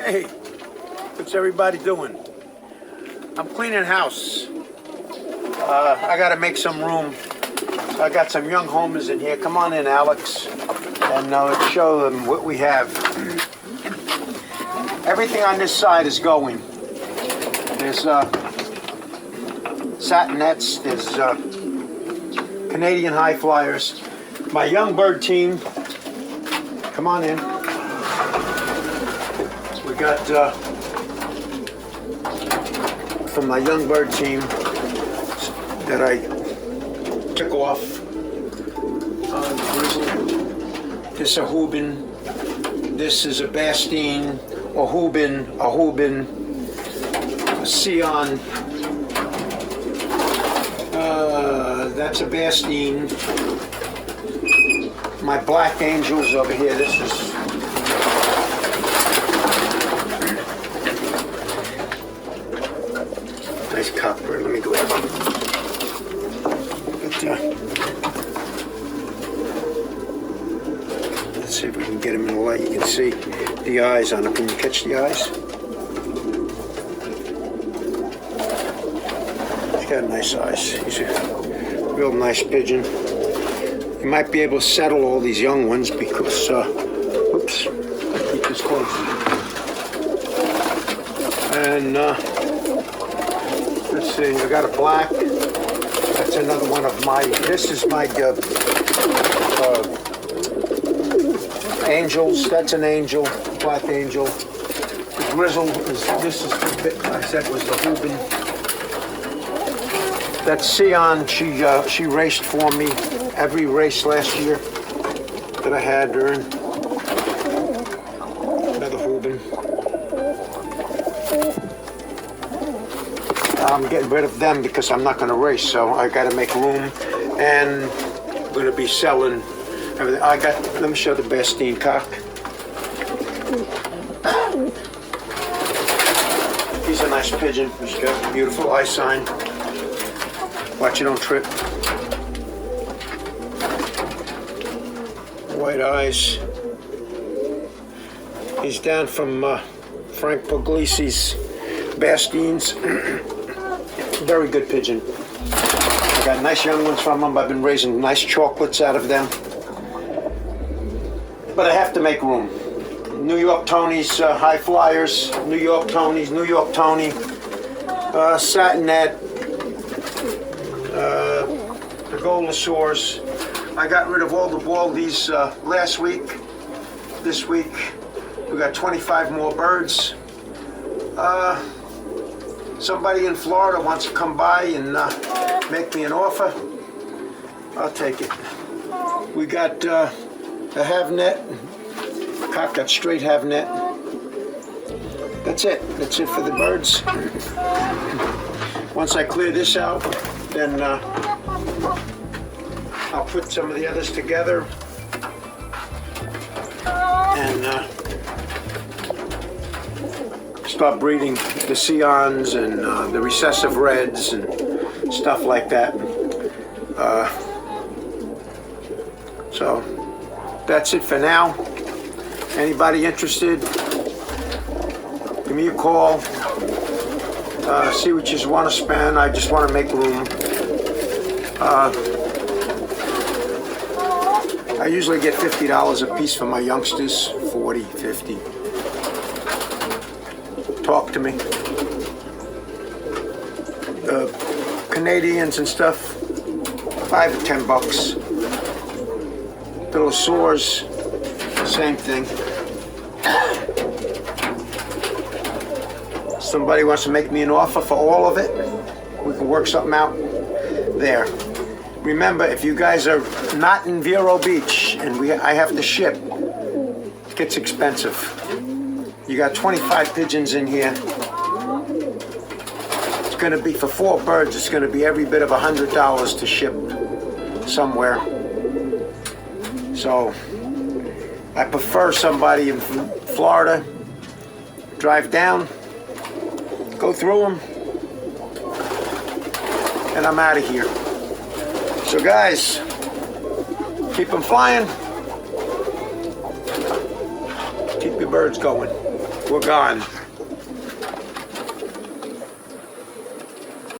Hey, what's everybody doing? I'm cleaning house. I gotta make some room. I got some young homers in here. Come on in, Alex. And let's show them what we have. Everything on this side is going. There's satinettes, there's Canadian high flyers. My young bird team, come on in. We got from my young bird team that I took off. This is a Hubin. This is a Bastine, a Hubin, a Sion. That's a Bastine. My black angels over here. This is nice copper. Let me go ahead. Let's see if we can get him in the light. You can see the eyes on him. Can you catch the eyes? He's got nice eyes. He's a real nice pigeon. You might be able to settle all these young ones because, oops, keep this close. And let's see, I got a black. That's another one of my, this is my angels. That's an angel, black angel. The grizzle is, this is the bit I said was the Hubin. That's Sion, she raced for me every race last year that I had during. Another Hubin. I'm getting rid of them because I'm not going to race, so I got to make room, and I'm going to be selling everything. Let me show the Bastine cock. He's a nice pigeon. He's got a beautiful eye sign. Watch you don't trip. White eyes. He's down from Frank Puglisi's Bastines. Very good pigeon. I got nice young ones from them. I've been raising nice chocolates out of them. But I have to make room. New York Tonys, high flyers, New York Tonys, New York Tony, Satinette, the Golosaurs. I got rid of all the baldies last week. This week, we got 25 more birds. Somebody in Florida wants to come by and make me an offer. I'll take it. We got a have-net. Cock got straight have-net. That's it. That's it for the birds. Once I clear this out, then I'll put some of the others together and start breeding the Sions and the recessive reds and stuff like that. So that's it for now. Anybody interested, give me a call. See what you want to spend. I just want to make room. I usually get $50 a piece for my youngsters, 40, 50. Talk to me. Canadians and stuff, $5 to $10. Little sores, same thing. Somebody wants to make me an offer for all of it, we can work something out there. Remember, if you guys are not in Vero Beach and I have to ship, it gets expensive. You got 25 pigeons in here. It's going to be, for 4 birds, it's going to be every bit of $100 to ship somewhere. So I prefer somebody in Florida, drive down, go through them, and I'm out of here. So guys, keep them flying, keep your birds going. We're gone.